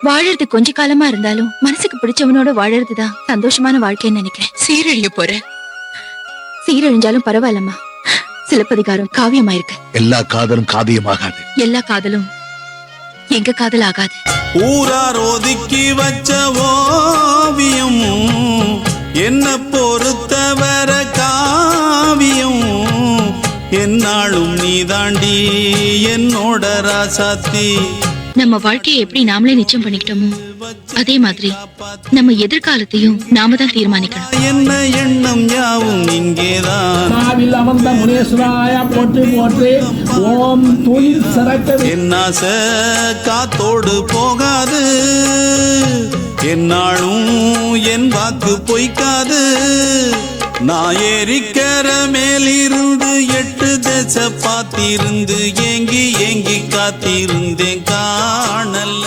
வாழறது கொஞ்ச காலமா இருந்தாலும் மனசுக்கு பிடிச்சவனோட வாழறதுதான் சந்தோஷமான வாழ்க்கைன்னு நினைக்கிறேன். சீரழிய போற. சீரழிஞ்சாலும் பரவாயில்லம்மா, சிலப்பதிகாரம் காவியமாயிருக்கு. எல்லா காதலும் காவியமாகாது. எல்லா காதலும் எங்க காதல் ஆகாது. ஊரார் ஒதுக்கி வச்ச ஓவியம் என்ன பொறுத்தவர காவியம். என்னாலும் நீ தாண்டி என்னோட ராசாத்தி. நம்ம வாழ்க்கையை எப்படி நாமளே நிச்சயம் பண்ணிக்கிட்டோமோ அதே மாதிரி நம்ம எதிர்காலத்தையும் நாம தான் தீர்மானிக்கணும். என்ன எண்ணம் யாவும் இங்கேதான். அமர்ந்த முனேஸ்வராய போற்றி போற்றி. ஓம் தொழில் சிறக்க. என்னாச காத்தோடு போகாது, என்னாலும் என் வாக்கு பொய்க்காது. நான் ஏறிக்கிற மேலிருந்து 8 தேச பார்த்திருந்து ஏங்கி ஏங்கி காத்திருந்தேன் காணல்ல.